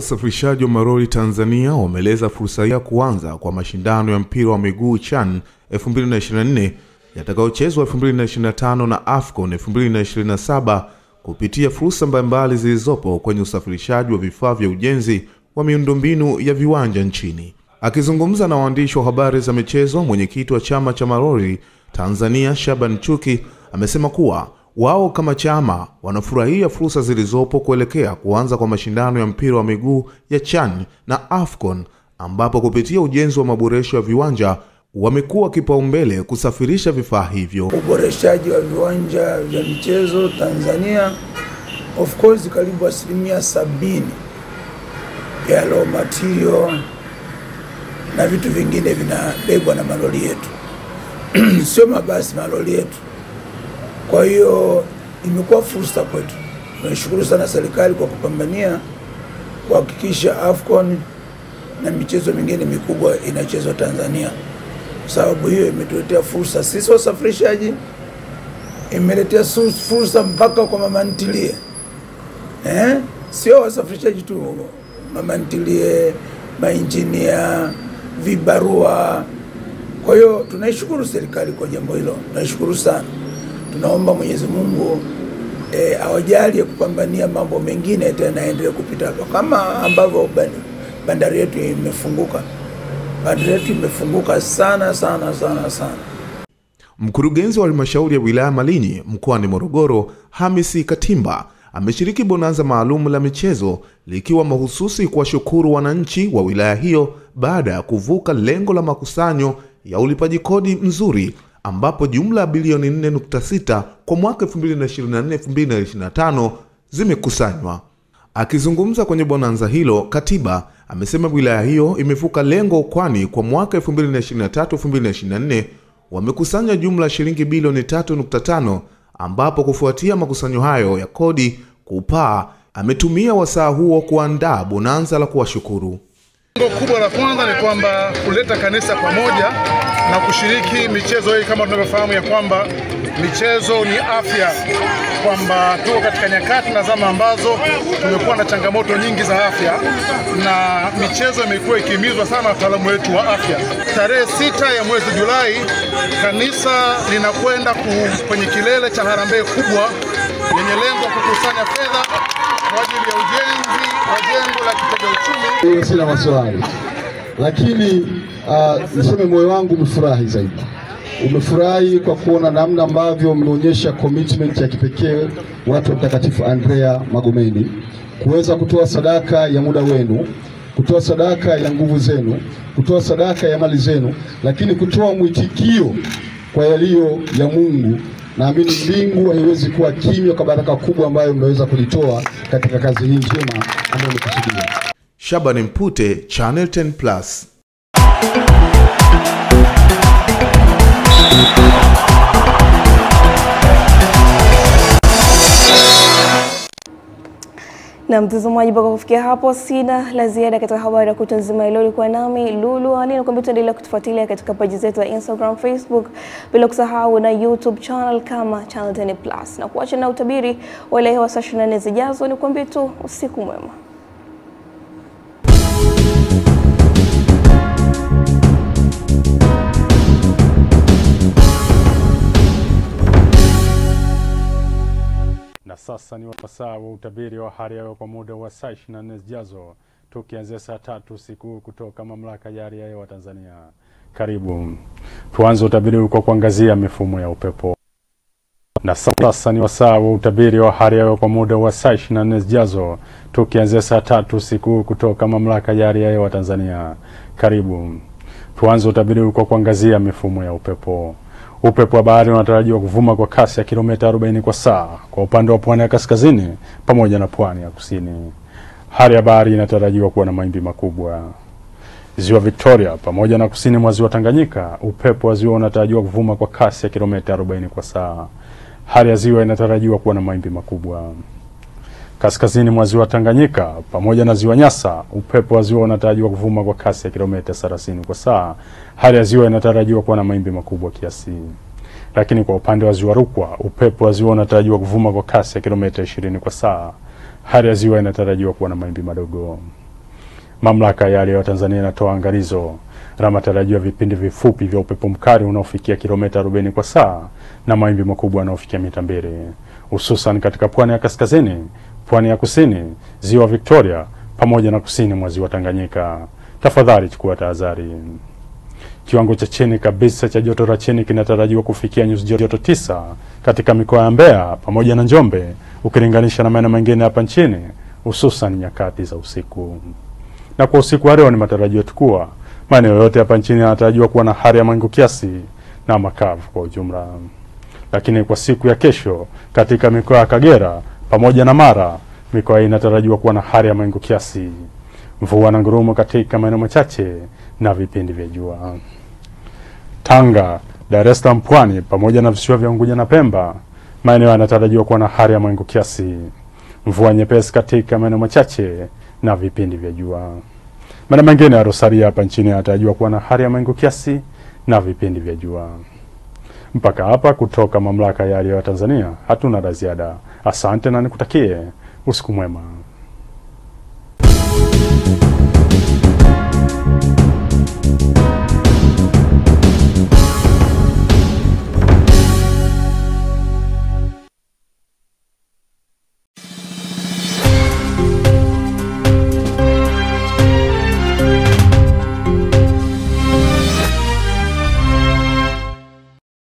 usafirishaji wa malori Tanzania wameeleza fursa ya kuanza kwa mashindano ya mpira wa miguu CHAN 2024 yatakayochezwa 2025 na AFCON 2027 kupitia fursa mbalimbali zilizopo kwenye usafirishaji wa vifaa vya ujenzi wa miundombinu ya viwanja nchini. Akizungumza na waandishi wa habari za michezo, mwenyekiti wa chama cha malori Tanzania Shaban Chuki amesema kuwa wao kama chama wanafurahia fursa zilizopo kuelekea kuanza kwa mashindano ya mpira wa miguu ya CHAN na AFCON, ambapo kupitia ujenzi wa maboresho ya viwanja wamekuwa kipaumbele kusafirisha vifaa hivyo. Uboreshaji wa viwanja vya michezo Tanzania, of course, karibu 70% ya raw material na vitu vingine vinabebwa na malori yetu. Sio mabasi, malori yetu. Kwa hiyo imekuwa fursa kwetu. Tunashukuru sana serikali kwa kupambania kuhakikisha AFCON na michezo mingine mikubwa inachezwa Tanzania. Sababu hiyo imetuletea fursa sisi wasafirishaji, imeletea fursa mpaka kwa mama ntilie. Sio wasafirishaji tu, mama ntilie, mainjinia, vibarua. Kwa hiyo tunaishukuru serikali kwa jambo hilo. Tunashukuru sana. Tunaomba Mwenyezi Mungu awajalie kupambania mambo mengine tena endelee kupita hapa, kama ambavyo bandari yetu imefunguka. Bandari yetu imefunguka sana. Mkurugenzi wa halmashauri ya wilaya Malinyi mkoani Morogoro, Hamisi Katimba, ameshiriki bonanza maalum la michezo likiwa mahususi kuwashukuru wananchi wa wilaya hiyo baada ya kuvuka lengo la makusanyo ya ulipaji kodi mzuri, ambapo jumla ya bilioni 4.6 kwa mwaka 2024-2025 zimekusanywa. Akizungumza kwenye bonanza hilo, Katiba amesema wilaya hiyo imevuka lengo, kwani kwa mwaka 2023-2024 wamekusanya jumla shilingi bilioni 3.5, ambapo kufuatia makusanyo hayo ya kodi kupaa, ametumia wasaa huo kuandaa bonanza la kuwashukuru. Lengo kubwa la kwanza ni kwamba kuleta kanisa pamoja na kushiriki michezo hii. Kama tunavyofahamu ya kwamba michezo ni afya, kwamba tuko katika nyakati na zama ambazo tumekuwa na changamoto nyingi za afya, na michezo imekuwa ikihimizwa sana na wataalamu wetu wa afya. Tarehe 6 ya mwezi Julai kanisa linakwenda kwenye kilele cha harambee kubwa lenye lengo kukusanya fedha kwa ajili ya ujenzi wa jengo la kitega uchumi. Sina maswali, lakini niseme moyo wangu umefurahi zaidi. Umefurahi kwa kuona namna ambavyo mmeonyesha commitment ya kipekee watu wa Mtakatifu Andrea Magomeni, kuweza kutoa sadaka ya muda wenu, kutoa sadaka ya nguvu zenu, kutoa sadaka ya mali zenu, lakini kutoa mwitikio kwa yaliyo ya Mungu. Naamini mbingu haiwezi kuwa kimya kwa baraka kubwa ambayo mmeweza kulitoa katika kazi hii njema ambayo mmekusudia. Shabani Mpute, Channel 10+. Na mtazamaji, mpaka kufikia hapo sina la ziada katika habari ya kutwa nzima. Leo ilikuwa nami Lulu Ali, na kwamba tuendelea kutufuatilia katika page zetu za Instagram, Facebook, bila kusahau na YouTube channel kama Channel 10+. Na kuacha na utabiri wa leo wa saa 24 zijazo, ni kuambie tu usiku mwema. Sasa ni wasaa wa utabiri wa hali ya hewa kwa muda wa saa 24 zijazo, tukianzia saa 3 usiku kutoka Mamlaka ya Hali ya Hewa Tanzania. Karibu. Tuanze utabiri kwa kuangazia mifumo ya upepo. Na sasa ni wasaa wa utabiri wa hali ya hewa kwa muda wa saa 24 zijazo, tukianzia saa 3 usiku kutoka Mamlaka ya Hali ya Hewa Tanzania. Karibu. Tuanze utabiri kwa kuangazia mifumo ya upepo. Upepo wa bahari unatarajiwa kuvuma kwa kasi ya kilomita 40 kwa saa kwa upande wa pwani ya kaskazini pamoja na pwani ya kusini. Hali ya bahari inatarajiwa kuwa na mawimbi makubwa. Ziwa Victoria pamoja na kusini mwa ziwa Tanganyika, upepo wa ziwa unatarajiwa kuvuma kwa kasi ya kilomita 40 kwa saa. Hali ya ziwa inatarajiwa kuwa na mawimbi makubwa. Kaskazini mwa ziwa Tanganyika pamoja na ziwa Nyasa, upepo wa ziwa unatarajiwa kuvuma kwa kasi ya kilomita 30 kwa saa. Hali ya ziwa inatarajiwa kuwa na mawimbi makubwa kiasi. Lakini kwa upande wa ziwa Rukwa, upepo wa ziwa unatarajiwa kuvuma kwa kasi ya kilomita 20 kwa saa. Hali ya ziwa inatarajiwa kuwa na mawimbi madogo. Mamlaka ya hali ya hewa Tanzania inatoa angalizo la matarajio ya vipindi vifupi vya upepo mkali unaofikia kilomita 40 kwa saa na mawimbi makubwa yanayofikia mita 2, hususan katika pwani ya kaskazini, pwani ya kusini, ziwa Victoria pamoja na kusini mwa ziwa Tanganyika. Tafadhali chukua tahadhari. Kiwango cha chini kabisa cha joto la chini kinatarajiwa kufikia nyuzi joto 9 katika mikoa ya Mbeya pamoja na Njombe ukilinganisha na maeneo mengine hapa nchini, hususan nyakati za usiku. Na kwa usiku wa leo ni matarajio kuwa maeneo yote hapa nchini yanatarajiwa kuwa na hali ya mawingu kiasi na makavu kwa ujumla. Lakini kwa siku ya kesho katika mikoa ya Kagera pamoja na Mara, mikoa hii inatarajiwa kuwa na hali ya mawingu kiasi, mvua na ngurumo katika maeneo machache na vipindi vya jua. Tanga, Dar es Salaam, Pwani pamoja na visiwa vya Unguja na Pemba, maeneo yanatarajiwa kuwa na hali ya mawingu kiasi, mvua nyepesi katika maeneo machache na vipindi vya jua. Maeneo mengine ya Rosaria hapa nchini yanatarajiwa kuwa na hali ya mawingu kiasi na vipindi vya jua. Mpaka hapa kutoka Mamlaka ya Hali ya Hewa Tanzania hatuna la ziada. Asante na nikutakie usiku mwema.